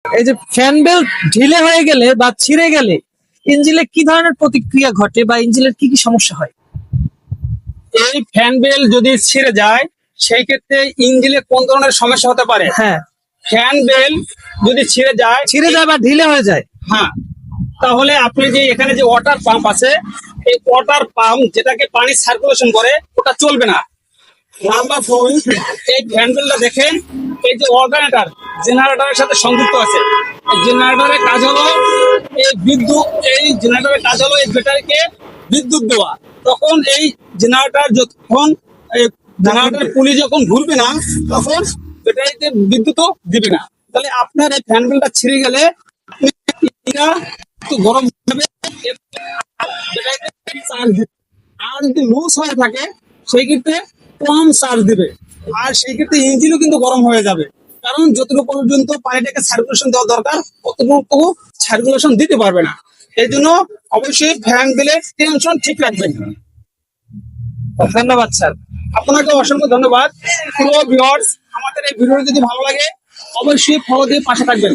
এই যে fan belt ঢিলে হয়ে গেলে বা ছিঁড়ে গেলে ইঞ্জিনে কি ধরনের প্রতিক্রিয়া ঘটে বা ইঞ্জিনের কি কি সমস্যা হয়? এই ফ্যান বেল যদি ছিঁড়ে যায় সেই ক্ষেত্রে ইঞ্জিনে কোন ধরনের সমস্যা হতে পারে? হ্যাঁ, ফ্যান বেল যদি ছিঁড়ে যায় বা ঢিলে হয়ে যায়। হ্যাঁ, তাহলে আপনি যে এখানে যে ওয়াটার পাম্প আছে, এই ওয়াটার পাম্প যেটাকে পানি সার্কুলেশন করে ওটা চলবে না। নাম্বার 4, এই ফ্যান বেলটা দেখেন, এই যে অল্টারনেটর জেনারেটরের সাথে সংযুক্ত আছে। এই জেনারেটরের কাজ হলো এই জেনারেটরের কাজ হলো এই ব্যাটারিকে বিদ্যুৎ দেওয়া। তখন এই জেনারেটর যখন জেনারেটরের পুলি যখন ঘুরবে না, তখন ব্যাটারিতে বিদ্যুৎও দিবে না। তাহলে আপনার এই ফ্যান বেলটা ছিঁড়ে গেলে এটা একটু গরম হবে, ব্যাটারিতে চার্জ দিবে। আর যদি লুজ হয়ে থাকে সেই ক্ষেত্রে কম চার্জ দিবে, আর সেই ক্ষেত্রে ইঞ্জিনও কিন্তু গরম হয়ে যাবে। কারণ যতটুকু পর্যন্ত পানিটাকে সার্কুলেশন দেওয়া দরকার ততটুকু সার্কুলেশন দিতে পারবে না। এই জন্য অবশ্যই ফ্যান বেলের টেনশন ঠিক রাখবেন। ধন্যবাদ স্যার। আপনাকে অসংখ্য ধন্যবাদ। প্রিয় ভিউয়ার্স, আমাদের এই ভিডিও যদি ভালো লাগে অবশ্যই ফলো দিয়ে পাশে থাকবেন।